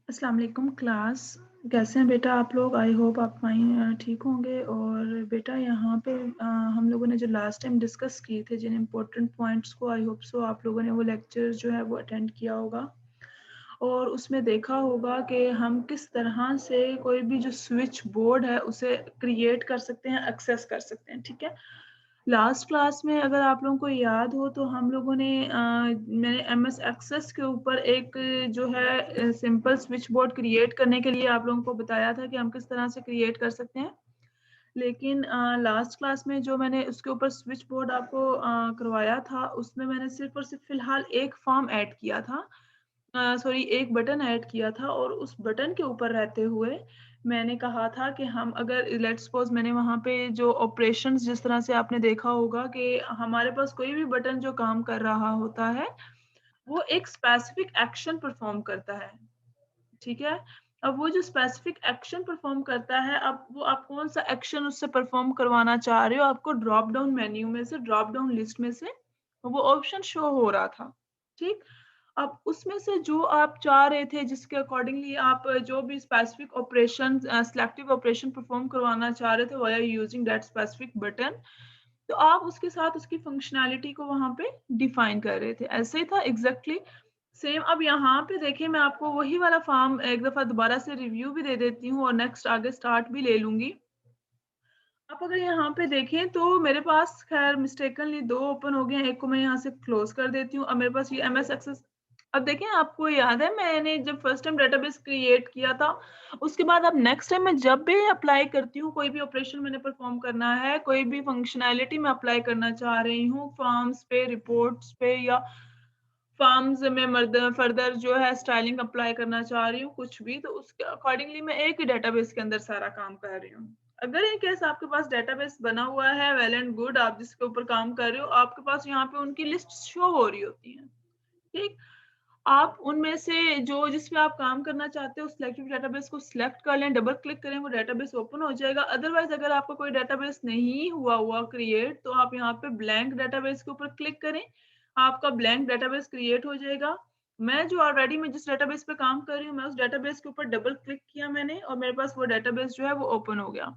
अस्सलाम वालेकुम क्लास। कैसे हैं बेटा आप लोग? आई होप आप ठीक होंगे। और बेटा यहाँ पे हम लोगों ने जो लास्ट टाइम डिस्कस किए थे जिन इम्पोर्टेंट पॉइंट्स को, आई होप सो आप लोगों ने वो लेक्चर जो है वो अटेंड किया होगा और उसमें देखा होगा कि हम किस तरह से कोई भी जो स्विच बोर्ड है उसे क्रिएट कर सकते हैं, एक्सेस कर सकते हैं। ठीक है, लास्ट क्लास में अगर आप लोगों को याद हो तो हम लोगों ने मैंने एमएस एक्सेस के ऊपर एक जो है सिंपल स्विच बोर्ड क्रिएट करने के लिए आप लोगों को बताया था कि हम किस तरह से क्रिएट कर सकते हैं। लेकिन लास्ट क्लास में जो मैंने उसके ऊपर स्विच बोर्ड आपको करवाया था उसमें मैंने सिर्फ और सिर्फ फिलहाल एक फॉर्म ऐड किया था, सॉरी एक बटन ऐड किया था। और उस बटन के ऊपर रहते हुए मैंने कहा था कि हम अगर लेट्स सपोज मैंने वहाँ पे जो ऑपरेशंस जिस तरह से आपने देखा होगा कि हमारे पास कोई भी बटन जो काम कर रहा होता है वो एक स्पेसिफिक एक्शन परफॉर्म करता है। ठीक है, अब वो जो स्पेसिफिक एक्शन परफॉर्म करता है, अब वो आप कौन सा एक्शन उससे परफॉर्म करवाना चाह रहे हो, आपको ड्रॉप डाउन मेन्यू में से, ड्रॉप डाउन लिस्ट में से वो ऑप्शन शो हो रहा था। ठीक, अब उसमें से जो आप चाह रहे थे जिसके अकॉर्डिंगली आप जो भी specific operation, selective operation perform करवाना चाह रहे थे via using that specific button, तो आप उसके साथ उसकी फंक्शनैलिटी को वहां पे डिफाइन कर रहे थे। ऐसे ही था एग्जैक्टली सेम। अब यहाँ पे देखिए मैं आपको वही वाला फॉर्म एक दफा दोबारा से रिव्यू भी दे देती हूँ और नेक्स्ट आगे स्टार्ट भी ले लूंगी। आप अगर यहाँ पे देखें तो मेरे पास खैर मिस्टेकनली दो ओपन हो गए हैं, एक को मैं यहाँ से क्लोज कर देती हूँ। अब मेरे पास ये एमएस एक्सेस, अब देखें आपको याद है मैंने जब फर्स्ट टाइम डेटाबेस क्रिएट किया था उसके बाद अब नेक्स्ट टाइम मैं जब भी अप्लाई करती हूँ, कोई भी ऑपरेशन मैंने परफॉर्म करना है, कोई भी फंक्शनैलिटी मैं अप्लाई करना चाह रही हूँ फॉर्म्स पे, रिपोर्ट्स पे, या फॉर्म्स में मर्द फर्दर जो है स्टाइलिंग अप्लाई करना चाह रही हूँ कुछ भी, तो उसके अकॉर्डिंगली मैं एक ही डेटाबेस के अंदर सारा काम कर रही हूँ। अगर इन केस आपके पास डेटाबेस बना हुआ है वेल एंड गुड, आप जिसके ऊपर काम कर रहे हो आपके पास यहाँ पे उनकी लिस्ट शो हो रही होती है। ठीक, आप उनमें से जो जिस पे आप काम करना चाहते हो सिलेक्टिव डेटाबेस को सिलेक्ट कर लें, डबल क्लिक करें, वो डेटाबेस ओपन हो जाएगा। अदरवाइज अगर आपका कोई डेटाबेस नहीं हुआ क्रिएट तो आप यहाँ पे ब्लैंक डेटाबेस के ऊपर क्लिक करें, आपका ब्लैंक डेटाबेस क्रिएट हो जाएगा। मैं जो ऑलरेडी मैं जिस डेटाबेस पे काम कर रही हूँ मैं उस डेटाबेस के ऊपर डबल क्लिक किया मैंने और मेरे पास वो डेटाबेस जो है वो ओपन हो गया।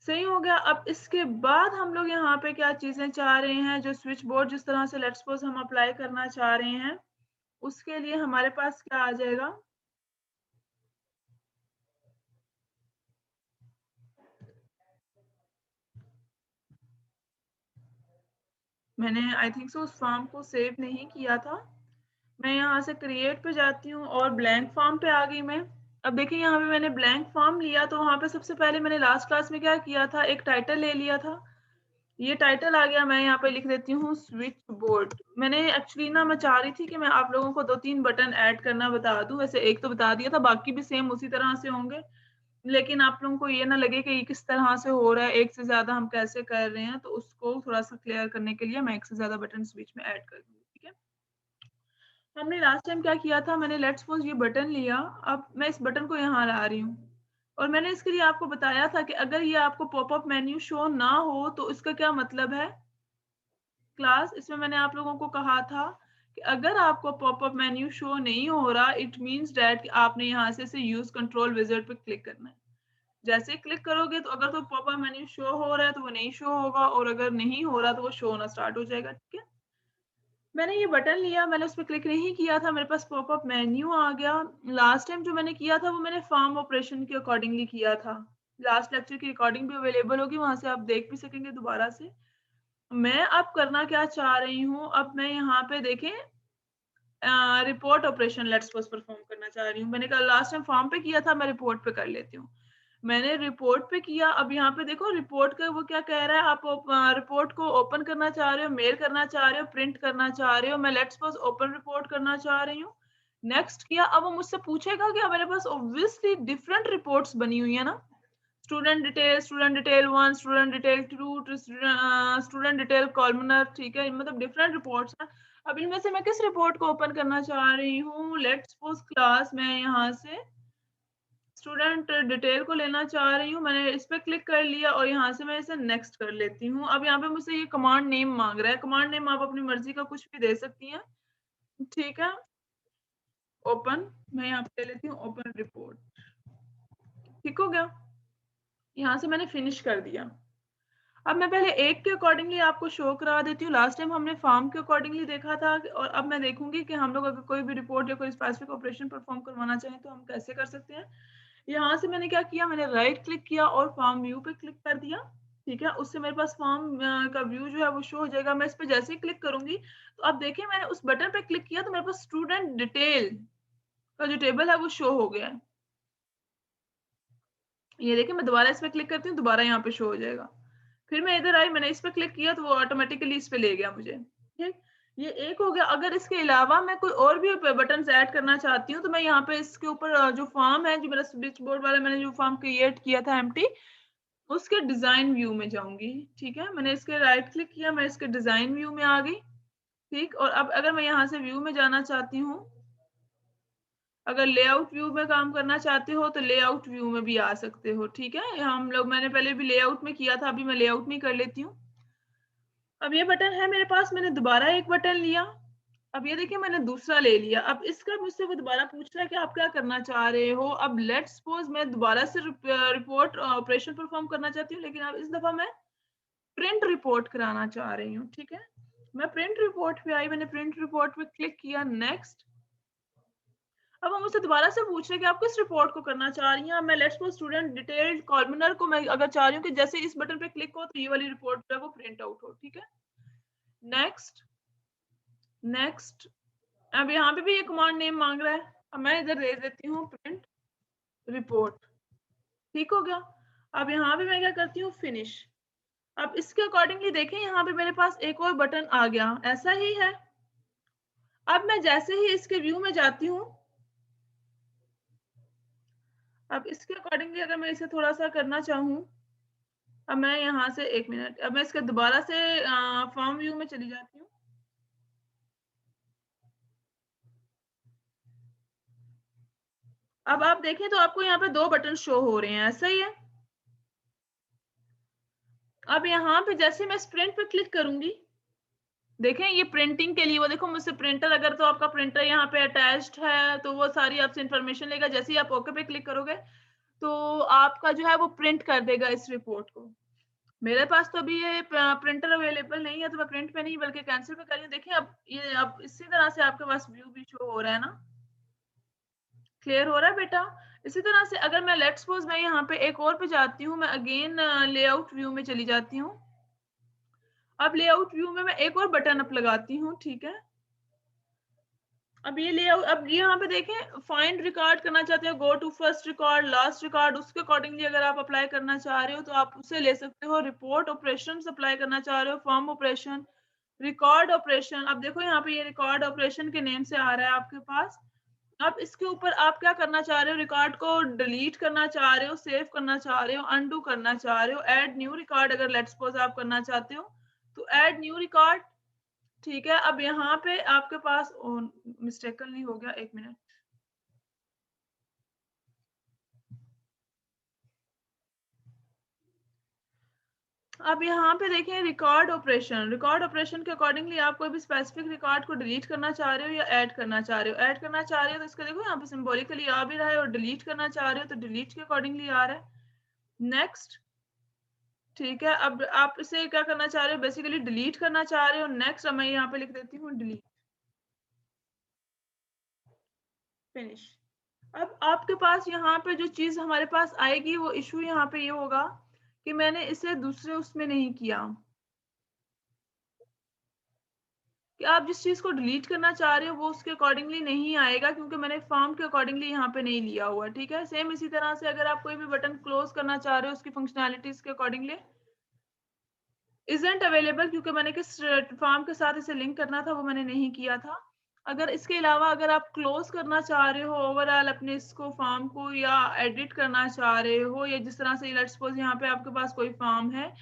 सही हो गया। अब इसके बाद हम लोग यहाँ पे क्या चीजें चाह रहे हैं, जो स्विच बोर्ड जिस तरह से लेट्स सपोज हम अप्लाई करना चाह रहे हैं उसके लिए हमारे पास क्या आ जाएगा। मैंने आई थिंक सो उस फॉर्म को सेव नहीं किया था। मैं यहाँ से क्रिएट पे जाती हूँ और ब्लैंक फॉर्म पे आ गई मैं। अब देखिए यहाँ पे मैंने ब्लैंक फॉर्म लिया तो वहां पे सबसे पहले मैंने लास्ट क्लास में क्या किया था, एक टाइटल ले लिया था। ये टाइटल आ गया, मैं यहाँ पे लिख देती हूँ स्विच बोर्ड। मैंने एक्चुअली ना मैं चाह रही थी कि मैं आप लोगों को 2-3 बटन ऐड करना बता दूं, वैसे एक तो बता दिया था, बाकी भी सेम उसी तरह से होंगे, लेकिन आप लोगों को ये ना लगे कि ये किस तरह से हो रहा है, एक से ज्यादा हम कैसे कर रहे हैं, तो उसको थोड़ा सा क्लियर करने के लिए मैं एक से ज्यादा बटन बीच में ऐड कर दूंगी। ठीक है, हमने लास्ट टाइम क्या किया था, मैंने लेट्स सपोज ये बटन लिया, अब मैं इस बटन को यहाँ ला रही हूँ और मैंने इसके लिए आपको बताया था कि अगर ये आपको पॉपअप मेन्यू शो ना हो तो इसका क्या मतलब है। क्लास इसमें मैंने आप लोगों को कहा था कि अगर आपको पॉपअप मेन्यू शो नहीं हो रहा इट मींस दैट कि आपने यहाँ से यूज कंट्रोल विजार्ड पे क्लिक करना है। जैसे ही क्लिक करोगे तो अगर तो पॉपअप मेन्यू शो हो रहा है तो वो नहीं शो होगा और अगर नहीं हो रहा तो वो शो होना स्टार्ट हो जाएगा। ठीक है, मैंने ये बटन लिया, मैंने उस पर क्लिक नहीं किया था, मेरे पास पॉपअप मेन्यू आ गया। लास्ट टाइम जो मैंने किया था वो मैंने फॉर्म ऑपरेशन के अकॉर्डिंगली किया था। लास्ट लेक्चर की रिकॉर्डिंग भी अवेलेबल होगी, वहां से आप देख भी सकेंगे दोबारा से। मैं अब करना क्या चाह रही हूँ, अब मैं यहाँ पे देखें report operation let's suppose perform करना चाह रही हूँ। मैंने कल लास्ट टाइम फॉर्म पे किया था, मैं रिपोर्ट पे कर लेती हूँ। मैंने रिपोर्ट पे किया, अब यहाँ पे देखो रिपोर्ट का वो क्या कह रहा है, आप रिपोर्ट को ओपन करना चाह रहे हो, मेल करना चाह रहे हो, प्रिंट करना चाह रहे हो। मैं लेट्स सपोज ओपन रिपोर्ट करना चाह रही हूँ, नेक्स्ट किया। अब वो मुझसे पूछेगा कि मेरे पास ऑब्वियसली डिफरेंट रिपोर्ट्स बनी हुई है ना, student detail 1, student detail 2, student detail columnar, ठीक है, मतलब डिफरेंट रिपोर्ट्स हैं। अब इनमें से मैं किस रिपोर्ट को ओपन करना चाह रही हूँ, लेट्स सपोज क्लास मैं यहाँ से स्टूडेंट डिटेल को लेना चाह रही हूँ। मैंने इस पे क्लिक कर लिया और यहाँ से मैं इसे नेक्स्ट कर लेती हूँ। अब यहाँ पे मुझसे ये कमांड नेम मांग रहा है, कमांड नेम आप अपनी मर्जी का कुछ भी दे सकती हैं। ठीक है, ओपन। मैं यहाँ पे ले लेती हूँ ओपन रिपोर्ट। ठीक हो गया, यहाँ से मैंने फिनिश कर दिया। अब मैं पहले एक के अकॉर्डिंगली आपको शो करा देती हूँ। लास्ट टाइम हमने फॉर्म के अकॉर्डिंगली देखा था और अब मैं देखूंगी कि हम लोग अगर कोई भी रिपोर्ट या कोई स्पेसिफिक ऑपरेशन परफॉर्म करवाना चाहें तो हम कैसे कर सकते हैं। यहाँ से मैंने क्या किया, मैंने राइट क्लिक किया और फॉर्म व्यू पे क्लिक कर दिया। ठीक है, उससे मेरे पास फॉर्म का व्यू जो है वो शो हो जाएगा। मैं इस पर जैसे ही क्लिक करूंगी तो अब देखिए मैंने उस बटन पे क्लिक किया तो मेरे पास स्टूडेंट डिटेल का जो टेबल है वो शो हो गया है। ये देखिए मैं दोबारा इस पे क्लिक करती हूँ, दोबारा यहाँ पे शो हो जाएगा। फिर मैं इधर आई, मैंने इस पे क्लिक किया तो वो ऑटोमेटिकली इस पे ले गया मुझे। ठीक, ये एक हो गया। अगर इसके अलावा मैं कोई और भी बटन ऐड करना चाहती हूँ तो मैं यहाँ पे इसके ऊपर जो फॉर्म है, जो मेरा स्विच बोर्ड वाला मैंने जो फॉर्म क्रिएट किया था एम्प्टी, उसके डिजाइन व्यू में जाऊंगी। ठीक है, मैंने इसके राइट क्लिक किया, मैं इसके डिजाइन व्यू में आ गई। ठीक, और अब अगर मैं यहाँ से व्यू में जाना चाहती हूँ, अगर लेआउट व्यू में काम करना चाहते हो तो लेआउट व्यू में भी आ सकते हो। ठीक है, हम लोग मैंने पहले भी लेआउट में किया था, अभी मैं लेआउट में कर लेती हूँ। अब ये बटन है मेरे पास, मैंने दोबारा एक बटन लिया। अब ये देखिए मैंने दूसरा ले लिया। अब इसका मुझसे वो दोबारा पूछ रहा है कि आप क्या करना चाह रहे हो। अब लेट्स सपोज मैं दोबारा से रिपोर्ट ऑपरेशन परफॉर्म करना चाहती हूँ, लेकिन अब इस दफा मैं प्रिंट रिपोर्ट कराना चाह रही हूँ। ठीक है, मैं प्रिंट रिपोर्ट पे आई, मैंने प्रिंट रिपोर्ट पे क्लिक किया, नेक्स्ट। अब हम मुझसे दोबारा से पूछ रहे हैं कि आप किस रिपोर्ट को करना चाह रही हैं। मैं let's suppose student detailed columnar को मैं अगर चाह रही हूँ कि जैसे इस बटन पे क्लिक हो तो ये वाली रिपोर्ट जो है वो प्रिंट आउट हो। ठीक है, नेक्स्ट नेक्स्ट। अब यहाँ पे भी ये कमांड नेम मांग रहा है, अब मैं इधर दे देती हूँ प्रिंट रिपोर्ट। ठीक हो गया। अब यहाँ पे मैं क्या करती हूँ, फिनिश। अब इसके अकॉर्डिंगली देखें यहाँ पे मेरे पास एक और बटन आ गया, ऐसा ही है। अब मैं जैसे ही इसके व्यू में जाती हूँ, अब इसके अकॉर्डिंगली अगर मैं इसे थोड़ा सा करना चाहूँ, अब मैं यहाँ से एक मिनट, अब मैं इसके दोबारा से फॉर्म व्यू में चली जाती हूँ। अब आप देखें तो आपको यहाँ पे दो बटन शो हो रहे हैं, ऐसा ही है। अब यहाँ पे जैसे मैं प्रिंट पे क्लिक करूंगी, देखें ये प्रिंटिंग के लिए, वो देखो मुझसे प्रिंटर, अगर तो आपका प्रिंटर यहाँ पे अटैच्ड है तो वो सारी आपसे इंफॉर्मेशन लेगा। जैसे ही आप ओके पे क्लिक करोगे तो आपका जो है वो प्रिंट कर देगा इस रिपोर्ट को। मेरे पास तो अभी ये प्रिंटर अवेलेबल नहीं है तो मैं प्रिंट पे नहीं बल्कि कैंसिल पे कर रही हूँ। देखिए अब ये अब इसी तरह से आपके पास व्यू भी शो हो रहा है ना। क्लियर हो रहा है बेटा। इसी तरह से अगर मैं लेट्स सपोज मैं यहाँ पे एक और पे जाती हूँ, मैं अगेन लेआउट व्यू में चली जाती हूँ। अब लेआउट व्यू में मैं एक और बटन अप लगाती हूँ। ठीक है, अब ये लेआउट, अब यहाँ पे देखें फाइंड रिकॉर्ड करना चाहते हो, go to first record, last record, उसके अकॉर्डिंगली अगर आप अप्लाई करना चाह रहे हो तो आप उसे ले सकते हो। रिपोर्ट ऑपरेशन अप्लाई करना चाह रहे हो, फॉर्म ऑपरेशन, रिकॉर्ड ऑपरेशन। अब देखो यहाँ पे ये रिकॉर्ड ऑपरेशन के नेम से आ रहा है आपके पास। अब इसके ऊपर आप क्या करना चाह रहे हो, रिकॉर्ड को डिलीट करना चाह रहे हो, सेव करना चाह रहे हो, अनडू करना चाह रहे हो, ऐड न्यू रिकॉर्ड अगर लेट्स सपोज आप करना चाहते हो तो ऐड न्यू रिकॉर्ड। ठीक है, अब यहाँ पे आपके पास मिस्टेकल नहीं हो गया, एक मिनट। अब यहाँ पे देखें रिकॉर्ड ऑपरेशन, रिकॉर्ड ऑपरेशन के अकॉर्डिंगली आप कोई भी स्पेसिफिक रिकॉर्ड को डिलीट करना चाह रहे हो या ऐड करना चाह रहे हो। ऐड करना चाह रहे हो तो इसका देखो यहाँ पे सिंबॉलिकली आ भी रहा है, और डिलीट करना चाह रहे हो तो डिलीट के अकॉर्डिंगली आ रहा है। नेक्स्ट। ठीक है, अब आप इसे क्या करना चाह रहे हो, बेसिकली डिलीट करना चाह रहे हो। नेक्स्ट, अब मैं यहाँ पे लिख देती हूँ डिलीट, फिनिश। अब आपके पास यहाँ पे जो चीज हमारे पास आएगी वो इशू यहाँ पे ये होगा कि मैंने इसे दूसरे उसमें नहीं किया, कि आप जिस चीज को डिलीट करना चाह रहे हो वो उसके अकॉर्डिंगली नहीं आएगा क्योंकि मैंने फॉर्म के अकॉर्डिंगली यहाँ पे नहीं लिया हुआ। ठीक है, सेम इसी तरह से अगर आप कोई भी बटन क्लोज करना चाह रहे हो उसकी फंक्शनैलिटीज के अकॉर्डिंगली इजेंट अवेलेबल, क्योंकि मैंने किस फॉर्म के साथ इसे लिंक करना था वो मैंने नहीं किया था। अगर इसके अलावा अगर आप क्लोज करना चाह रहे हो ओवरऑल अपने इसको फॉर्म को, या एडिट करना चाह रहे हो, या जिस तरह से लेट्स सपोज यहाँ पे आपके पास कोई फॉर्म है,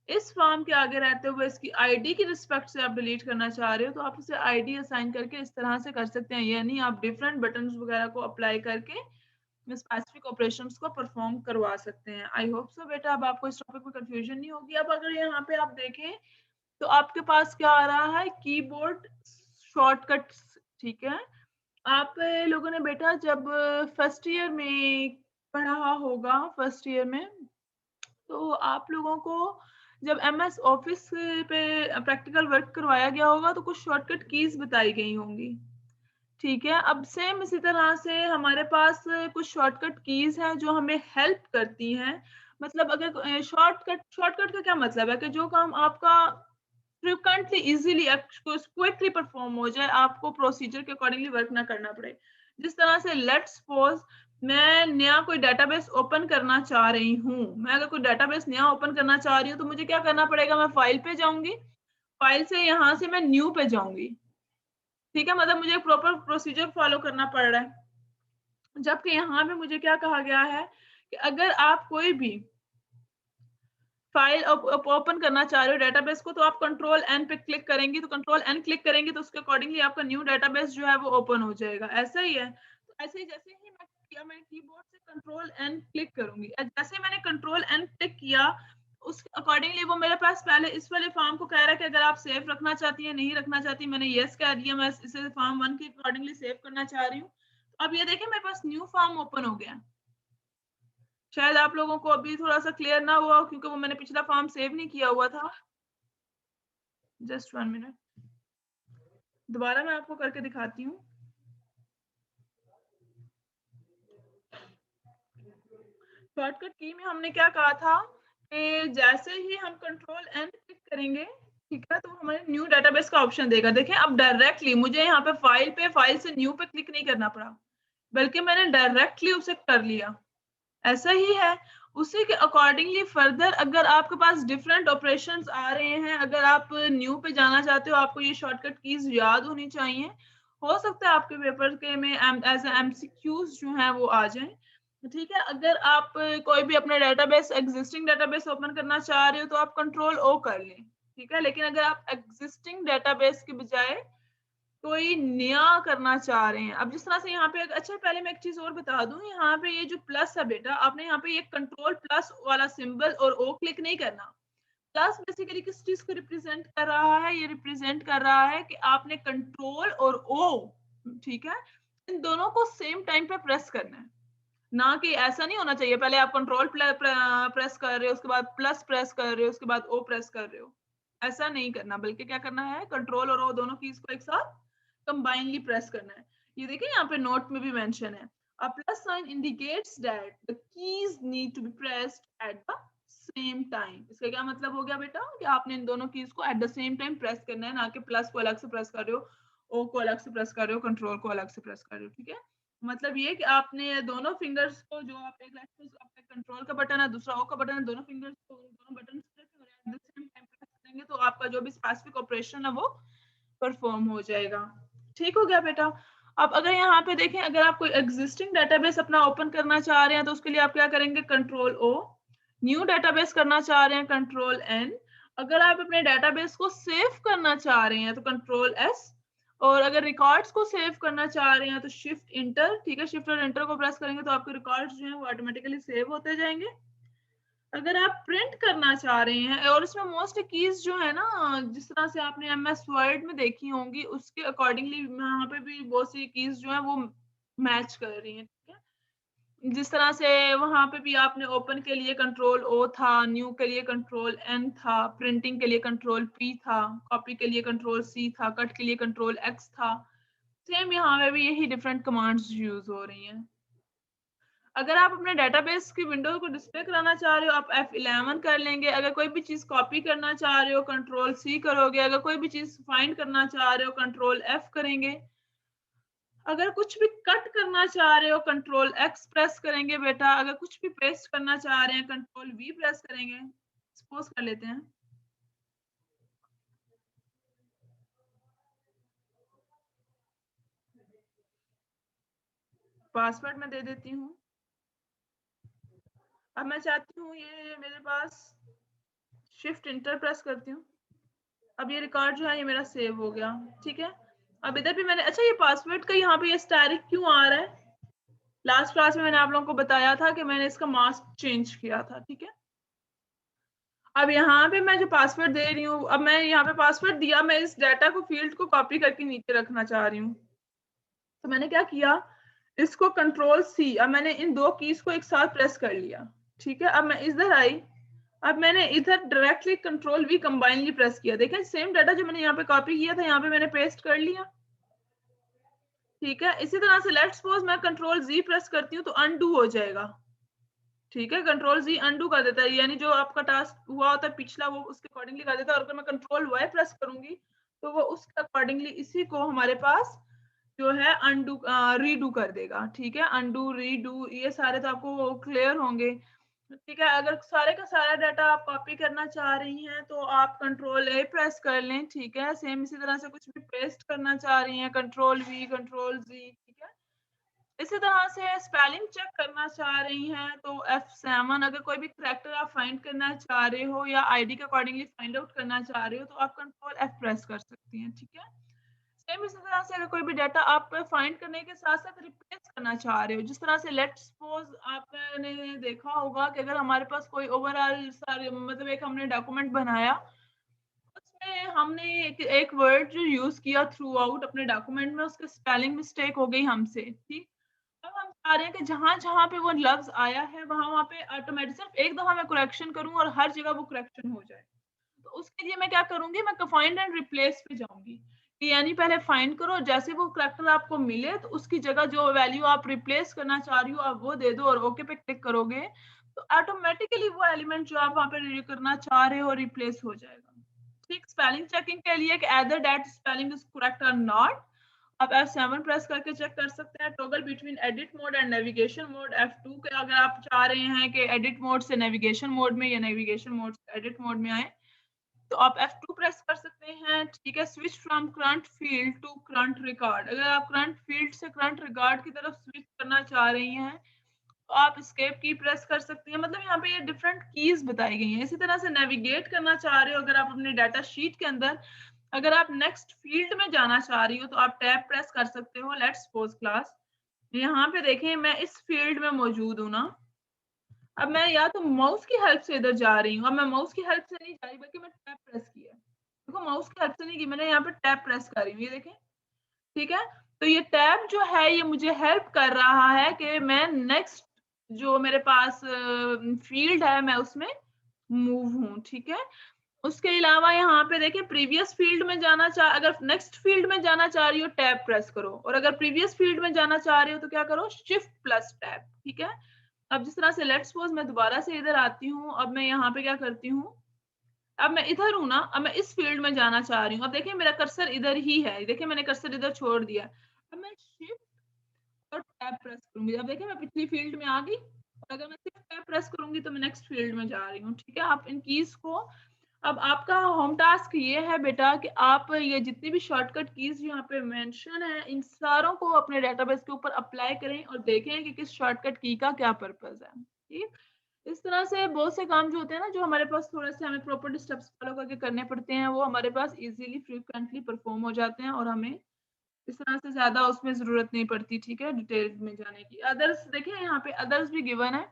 इस फॉर्म के आगे रहते हुए इसकी आईडी की रिस्पेक्ट से आप डिलीट करना चाह रहे हो तो आप उसे आईडी असाइन करके इस तरह से कर सकते हैं, यानी आप डिफरेंट बटन्स वगैरह को अप्लाई करके स्पेसिफिक ऑपरेशंस को परफॉर्म करवा सकते हैं। आई होप सो बेटा अब आपको इस टॉपिक में कंफ्यूजन नहीं होगी। अब अगर यहाँ पे आप देखें तो आपके पास क्या आ रहा है, कीबोर्ड शॉर्टकट्स। ठीक है, आप लोगों ने बेटा जब फर्स्ट ईयर में पढ़ा होगा, फर्स्ट ईयर में, तो आप लोगों को जब एमएस ऑफिस पे प्रैक्टिकल वर्क करवाया गया होगा तो कुछ शॉर्टकट कीज बताई गई होंगी। ठीक है, अब सेम इसी तरह से हमारे पास कुछ शॉर्टकट कीज हैं जो हमें हेल्प करती हैं। मतलब अगर शॉर्टकट का क्या मतलब है कि जो काम आपका फ्रिक्वेंटली इजीली क्विकली परफॉर्म हो जाए, आपको प्रोसीजर के अकॉर्डिंगली वर्क ना करना पड़े। जिस तरह से लेट्स सपोज मैं नया कोई डेटाबेस ओपन करना चाह रही हूँ, मैं अगर कोई डेटाबेस नया ओपन करना चाह रही हूँ तो मुझे क्या करना पड़ेगा, मैं फाइल पे जाऊंगी, फाइल से यहाँ से मैं न्यू पे जाऊंगी। ठीक है, मतलब मुझे प्रॉपर प्रोसीजर फॉलो करना पड़ रहा है। जबकि यहाँ पे मुझे क्या कहा गया है कि अगर आप कोई भी फाइल ओपन करना चाह रहे हो डेटाबेस को, तो आप कंट्रोल एन पे क्लिक करेंगी, तो कंट्रोल एन क्लिक करेंगी तो उसके अकॉर्डिंगली आपका न्यू डेटाबेस जो है वो ओपन हो जाएगा। ऐसा ही है, तो ऐसे ही जैसे ही मैं कीबोर्ड से कंट्रोल एन क्लिक करूंगी, जैसे मैंने कंट्रोल एन क्लिक किया उस अकॉर्डिंगली वो मेरे पास पहले इस वाले फॉर्म को कह रहा है कि अगर आप सेव रखना चाहती है, नहीं रखना चाहती, मैंने यस कह दिया, मैं इसे फॉर्म 1 के अकॉर्डिंगली सेव करना चाह रही हूँ। अब ये देखिए मेरे पास न्यू फॉर्म ओपन हो गया। शायद आप लोगों को अभी थोड़ा सा क्लियर ना हुआ क्योंकि वो मैंने पिछला फॉर्म सेव नहीं किया हुआ था। जस्ट 1 मिनट, दोबारा मैं आपको करके दिखाती हूँ। शॉर्टकट की में हमने क्या कहा था कि जैसे ही हम कंट्रोल एन क्लिक करेंगे, ठीक है, तो हमारे न्यू डेटाबेस का ऑप्शन देगा। देखें अब डायरेक्टली मुझे यहाँ पे फाइल से न्यू पे क्लिक नहीं करना पड़ा, बल्कि मैंने डायरेक्टली उसे कर लिया। ऐसा ही है, उसी के अकॉर्डिंगली फर्दर अगर आपके पास डिफरेंट ऑपरेशंस आ रहे हैं, अगर आप न्यू पे जाना चाहते हो, आपको ये शॉर्टकट कीज याद होनी चाहिए। हो सकता है आपके पेपर के में एज एमसीक्यूज जो है वो आ जाएं। ठीक है, अगर आप कोई भी अपना डेटाबेस एग्जिस्टिंग डेटाबेस ओपन करना चाह रहे हो तो आप कंट्रोल ओ कर लें। ठीक है, लेकिन अगर आप एग्जिस्टिंग डेटाबेस के बजाय कोई नया करना चाह रहे हैं, अब जिस तरह से यहाँ पे अच्छा पहले मैं एक चीज और बता दूं, यहाँ पे ये जो प्लस है बेटा, आपने यहाँ पे ये कंट्रोल प्लस वाला सिंबल और ओ क्लिक नहीं करना। प्लस बेसिकली किस चीज को रिप्रेजेंट कर रहा है, ये रिप्रेजेंट कर रहा है कि आपने कंट्रोल और ओ, ठीक है, इन दोनों को सेम टाइम पे प्रेस करना है। ना कि ऐसा नहीं होना चाहिए पहले आप कंट्रोल प्रेस कर रहे हो, उसके बाद प्लस प्रेस कर रहे हो, उसके बाद ओ प्रेस कर रहे हो। ऐसा नहीं करना, बल्कि क्या करना है, कंट्रोल और ओ दोनों कीज को एक साथ कंबाइनली प्रेस करना है। ये देखिए यहाँ पे नोट में भी मेंशन है, a plus sign indicates that the keys need to be pressed at the same time। इसका क्या मतलब हो गया बेटा कि आपने इन दोनों कीज को at the same time press करना है, ना कि प्लस को अलग से प्रेस कर रहे हो, ओ को अलग से प्रेस कर रहे हो, कंट्रोल को अलग से प्रेस कर रहे हो। ठीक है, मतलब ये कि आपने दोनों फिंगर्स को, जो आप एक आपका कंट्रोल का बटन है, दूसरा ओ का बटन है, दोनों फिंगर्स को दोनों button at the same time press करेंगे तो आपका जो भी स्पेसिफिक ऑपरेशन है वो परफॉर्म हो जाएगा। ठीक हो गया बेटा। अब अगर यहाँ पे देखें, अगर आप कोई एग्जिस्टिंग डेटाबेस अपना ओपन करना चाह रहे हैं तो उसके लिए आप क्या करेंगे, कंट्रोल ओ। न्यू डेटाबेस करना चाह रहे हैं, कंट्रोल एन। अगर आप अपने डेटाबेस को सेव करना चाह रहे हैं तो कंट्रोल एस। और अगर रिकॉर्ड्स को सेव करना चाह रहे हैं तो शिफ्ट इंटर। ठीक है, शिफ्ट और इंटर को प्रेस करेंगे तो आपके रिकॉर्ड्स जो हैं वो ऑटोमेटिकली सेव होते जाएंगे। अगर आप प्रिंट करना चाह रहे हैं, और इसमें मोस्ट कीज जो है ना, जिस तरह से आपने एमएस वर्ड में देखी होंगी उसके अकॉर्डिंगली यहाँ पे भी बहुत सी कीज जो है वो मैच कर रही हैं। ठीक है, जिस तरह से वहां पे भी आपने ओपन के लिए कंट्रोल ओ था, न्यू के लिए कंट्रोल एन था, प्रिंटिंग के लिए कंट्रोल पी था, कॉपी के लिए कंट्रोल सी था, कट के लिए कंट्रोल एक्स था। सेम यहाँ पे भी यही डिफरेंट कमांड्स यूज हो रही हैं। अगर आप अपने डेटाबेस की विंडो को डिस्प्ले कराना चाह रहे हो, आप F11 कर लेंगे। अगर कोई भी चीज कॉपी करना चाह रहे हो, कंट्रोल सी करोगे। अगर कोई भी चीज फाइंड करना चाह रहे हो, कंट्रोल F करेंगे। अगर कुछ भी कट करना चाह रहे हो, कंट्रोल एक्स प्रेस करेंगे बेटा। अगर कुछ भी पेस्ट करना चाह रहे हैं, कंट्रोल वी प्रेस करेंगे। सपोज कर लेते हैं, पासवर्ड मैं दे देती हूँ। अब मैं चाहती हूँ ये मेरे पास, शिफ्ट इंटर प्रेस करती हूँ। अब ये रिकॉर्ड जो है ये मेरा सेव हो गया। ठीक है, अब इधर भी मैंने, अच्छा ये पासवर्ड का यहाँ पे ये स्टैरिक क्यों आ रहा है, लास्ट क्लास में मैंने आप लोगों को बताया था कि मैंने इसका मास्क चेंज किया था। ठीक है, अब यहाँ पे मैं जो पासवर्ड दे रही हूँ, अब मैं यहाँ पे पासवर्ड दिया, मैं इस डाटा को फील्ड को कॉपी करके नीचे रखना चाह रही हूँ। तो मैंने क्या किया, इसको कंट्रोल सी, अब मैंने इन दो कीज को एक साथ प्रेस कर लिया, ठीक है। अब मैं इधर आई, अब मैंने इधर directly control we combinedly press किया, देखें सेम डाटा जो मैंने यहाँ पे कॉपी किया था यहाँ पे मैंने पेस्ट कर लिया, ठीक है। इसी तरह से लेट्स सपोज मैं कंट्रोल जी प्रेस करती हूँ तो अनडू हो जाएगा, ठीक है। कंट्रोल जी अनडू कर देता है, यानी जो आपका टास्क हुआ होता है पिछला वो उसके अकॉर्डिंगली कर देता है। और अगर मैं कंट्रोल वाई प्रेस करूंगी तो वो उसके अकॉर्डिंगली इसी को हमारे पास जो है अनडू रीडू कर देगा, ठीक है। अनडू रीडू ये सारे तो आपको क्लियर होंगे, ठीक है। अगर सारे का सारा डाटा आप कॉपी करना चाह रही हैं तो आप कंट्रोल ए प्रेस कर लें, ठीक है। सेम इसी तरह से कुछ भी पेस्ट करना चाह रही हैं कंट्रोल वी कंट्रोल जी, ठीक है। इसी तरह से स्पेलिंग चेक करना चाह रही हैं तो F7, अगर कोई भी करेक्टर आप फाइंड करना चाह रहे हो या आईडी के अकॉर्डिंगली फाइंड आउट करना चाह रहे हो तो आप कंट्रोल F प्रेस कर सकती हैं, ठीक है। सेम इसी तरह से अगर कोई भी डाटा आप फाइंड करने के साथ साथ रिप्लेस करना चाह रहे हो, जिस तरह से लेट्स सपोज आपने देखा होगा कि अगर हमारे पास कोई ओवरऑल सारे मतलब एक हमने डॉक्यूमेंट बनाया, उसमें हमने एक वर्ड जो यूज किया थ्रू आउट अपने डॉक्यूमेंट में, उसके स्पेलिंग मिस्टेक हो गई हमसे, ठीक। अब हम चाह रहे हैं कि जहां जहां पे वो लफ्ज आया है वहां वहां पे ऑटोमेटिक सिर्फ एक दफा मैं करेक्शन करूं और हर जगह वो करेक्शन हो जाए। तो उसके लिए मैं क्या करूंगी, मैं फाइंड एंड रिप्लेस पे जाऊंगी, कि यानी पहले फाइंड करो और जैसे वो करेक्टर आपको मिले तो उसकी जगह जो वैल्यू आप रिप्लेस करना चाह रही हो आप वो दे दो और ओके पे क्लिक करोगे तो ऑटोमेटिकली वो एलिमेंट जो आप वहां पे करना चाह रहे हो रिप्लेस हो जाएगा, ठीक। स्पेलिंग चेकिंग के लिए कि either that spelling is correct or not, आप F7 प्रेस करके चेक कर सकते हैं। Toggle between edit mode and navigation mode, F2 के अगर आप चाह रहे हैं कि एडिट मोड से नेविगेशन मोड में या नेविगेशन मोड से एडिट मोड में आए तो आप F2 प्रेस कर सकते हैं, ठीक है। Switch from current field to current record, अगर आप करंट फील्ड से करंट रिकॉर्ड की तरफ स्विच करना चाह रही हैं तो आप एस्केप की प्रेस कर सकती हैं। मतलब यहाँ पे ये डिफरेंट कीज बताई गई हैं। इसी तरह से नेविगेट करना चाह रहे हो अगर आप अपने डाटा शीट के अंदर, अगर आप नेक्स्ट फील्ड में जाना चाह रही हो तो आप टैब प्रेस कर सकते हो। लेट्स सपोज क्लास, यहाँ पे देखें मैं इस फील्ड में मौजूद हूँ ना, अब मैं या तो माउस की हेल्प से इधर जा रही हूँ, अब मैं माउस की हेल्प से नहीं जा रही बल्कि मैं टैब प्रेस किया, देखो माउस की हेल्प से नहीं की मैंने, यहाँ पे टैब प्रेस कर रही हूँ, ये देखें, ठीक है। तो ये टैब जो है ये मुझे हेल्प कर रहा है कि मैं नेक्स्ट जो मेरे पास फील्ड है मैं उसमें मूव हूँ, ठीक है। उसके अलावा यहाँ पे देखिए प्रीवियस फील्ड में जाना चाह, अगर नेक्स्ट फील्ड में जाना चाह रही हो टैब प्रेस करो और अगर प्रीवियस फील्ड में जाना चाह रही हो तो क्या करो, शिफ्ट प्लस टैब, ठीक है। अब जिस तरह से लेट्स सपोज मैं दोबारा से इधर आती हूँ, अब मैं यहाँ पे क्या करती हूँ, अब मैं इधर हूँ ना, अब मैं इस फील्ड में जाना चाह रही हूँ, अब देखिए मेरा कर्सर इधर ही है, देखिए मैंने कर्सर इधर छोड़ दिया, अब मैं शिफ्ट और टैब प्रेस करूंगी, अब देखिए मैं पिछली फील्ड में आ गई और अगर मैं सिर्फ टैब प्रेस करूंगी तो मैं नेक्स्ट फील्ड में जा रही हूँ, ठीक है। आप इन कीज को, अब आपका होम टास्क ये है बेटा कि आप ये जितनी भी शॉर्टकट कीज यहाँ पे मेंशन है इन सारों को अपने डेटाबेस के ऊपर अप्लाई करें और देखें कि किस शॉर्टकट की का क्या पर्पज है, ठीक। इस तरह से बहुत से काम जो होते हैं ना जो हमारे पास थोड़े से हमें प्रॉपर स्टेप्स फॉलो करके करने पड़ते हैं वो हमारे पास इजीली फ्रीक्वेंटली परफॉर्म हो जाते हैं और हमें इस तरह से ज्यादा उसमें जरूरत नहीं पड़ती, ठीक है, डिटेल में जाने की। अदर्स देखिए यहाँ पे अदर्स भी गिवन है,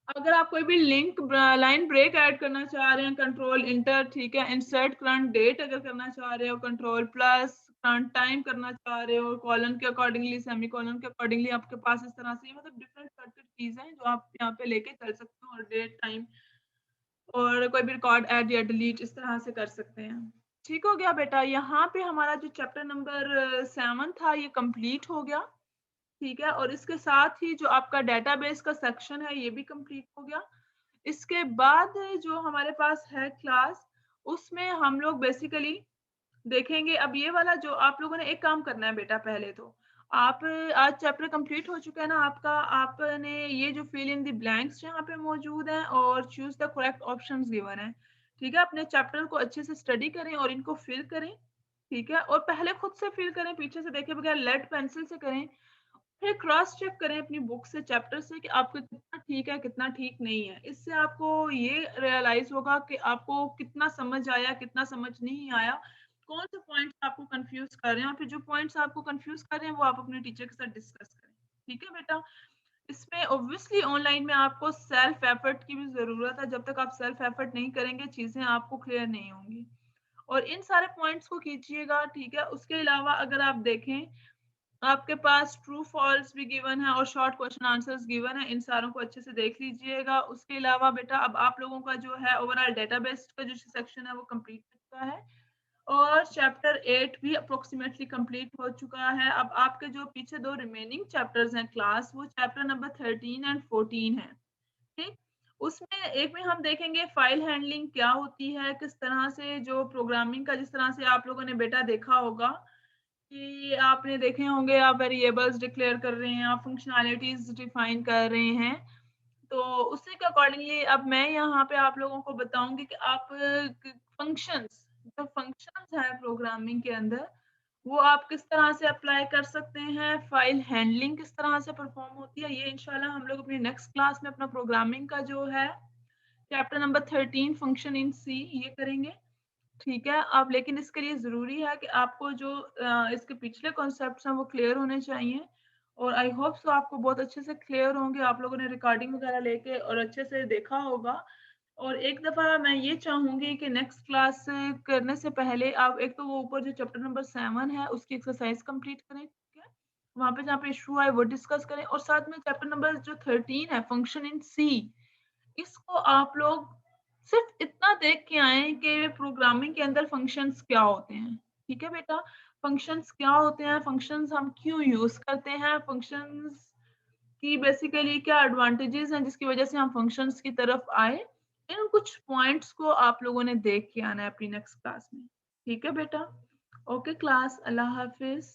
अगर आप कोई भी लिंक लाइन ब्रेक ऐड करना चाह रहे हैं कंट्रोल इंटर, ठीक है। इंसर्ट करंट डेट अगर करना चाह रहे हो कंट्रोल प्लस, करंट टाइम करना चाह रहे हो कॉलन के अकॉर्डिंगली सेमी कॉलन के अकॉर्डिंगली आपके पास इस तरह से मतलब डिफरेंट शॉर्टकट कीज हैं जो आप यहाँ पे लेके चल सकते हो और डेट टाइम और कोई भी रिकॉर्ड ऐड या डिलीट इस तरह से कर सकते हैं। ठीक हो गया बेटा, यहाँ पे हमारा जो चैप्टर नंबर 7 था ये कंप्लीट हो गया, ठीक है। और इसके साथ ही जो आपका डेटाबेस का सेक्शन है ये भी कंप्लीट हो गया। इसके बाद जो हमारे पास है क्लास उसमें हम लोग बेसिकली देखेंगे, अब ये वाला जो आप लोगों ने एक काम करना है बेटा, पहले तो आप आज चैप्टर कंप्लीट हो चुका है ना आपका, आपने ये जो फिल इन द ब्लैंक्स यहाँ पे मौजूद है और choose the correct options given है, ठीक है। अपने चैप्टर को अच्छे से स्टडी करें और इनको फिल करें, ठीक है। और पहले खुद से फिल करें, पीछे से देखे बगैर लेड पेंसिल से करें, फिर क्रॉस चेक करें अपनी बुक से चैप्टर से कि आपको कितना ठीक है कितना ठीक नहीं है। इससे आपको ये रियलाइज होगा कि आपको कितना समझ आया कितना समझ नहीं आया, कौन से पॉइंट्स आपको कंफ्यूज कर रहे हैं और फिर जो पॉइंट्स आपको कंफ्यूज कर रहे हैं वो आप अपने टीचर के साथ डिस्कस करें, ठीक है बेटा। इसमें ऑब्वियसली ऑनलाइन में आपको सेल्फ एफर्ट की भी जरूरत है, जब तक आप सेल्फ एफर्ट नहीं करेंगे चीजें आपको क्लियर नहीं होंगी और इन सारे पॉइंट्स को कीजिएगा, ठीक है। उसके अलावा अगर आप देखें आपके पास ट्रू फॉल्स भी गिवन है और शॉर्ट क्वेश्चन आंसर्स गिवन है, इन सारों को अच्छे से देख लीजिएगा। उसके अलावा बेटा अब आप लोगों का जो है ओवरऑल डेटाबेस का जो सेक्शन है वो कंप्लीट हो चुका है और चैप्टर 8 भी अप्रोक्सीमेटली कंप्लीट हो चुका है। अब आपके जो पीछे दो रिमेनिंग चैप्टर्स हैं क्लास, वो चैप्टर नंबर 13 एंड 14 है। ठीक, उसमें एक में हम देखेंगे फाइल हैंडलिंग क्या होती है, किस तरह से जो प्रोग्रामिंग का, जिस तरह से आप लोगों ने बेटा देखा होगा कि आपने देखे होंगे आप वेरिएबल्स डिक्लेयर कर रहे हैं, आप फंक्शनैलिटीज डिफाइन कर रहे हैं, तो उसी के अकॉर्डिंगली अब मैं यहाँ पे आप लोगों को बताऊंगी कि आप फंक्शंस, जो फंक्शंस हैं प्रोग्रामिंग के अंदर, वो आप किस तरह से अप्लाई कर सकते हैं, फाइल हैंडलिंग किस तरह से परफॉर्म होती है, ये इंशाल्लाह हम लोग अपनी नेक्स्ट क्लास में अपना प्रोग्रामिंग का जो है चैप्टर नंबर 13 फंक्शन इन सी ये करेंगे। ठीक है, अब लेकिन इसके लिए ज़रूरी है कि आपको जो इसके पिछले कॉन्सेप्ट्स हैं वो क्लियर होने चाहिए और आई होप सो आपको बहुत अच्छे से क्लियर होंगे, आप लोगों ने रिकॉर्डिंग वगैरह लेके और अच्छे से देखा होगा। और एक दफ़ा मैं ये चाहूँगी कि नेक्स्ट क्लास करने से पहले आप एक तो वो ऊपर जो चैप्टर नंबर 7 है उसकी एक्सरसाइज कंप्लीट करें, ठीक है? वहाँ पे जहाँ पे इशू आए वो डिस्कस करें और साथ में चैप्टर नंबर जो 13 है फंक्शन इन सी, इसको आप लोग सिर्फ इतना देख के आए कि प्रोग्रामिंग के अंदर फंक्शंस क्या होते हैं। ठीक है बेटा, फंक्शंस क्या होते हैं, फंक्शंस हम क्यों यूज करते हैं, फंक्शंस की बेसिकली क्या एडवांटेजेस हैं जिसकी वजह से हम फंक्शंस की तरफ आए, इन कुछ पॉइंट्स को आप लोगों ने देख के आना है अपनी नेक्स्ट क्लास में। ठीक है बेटा, ओके क्लास, अल्लाह हाफिज।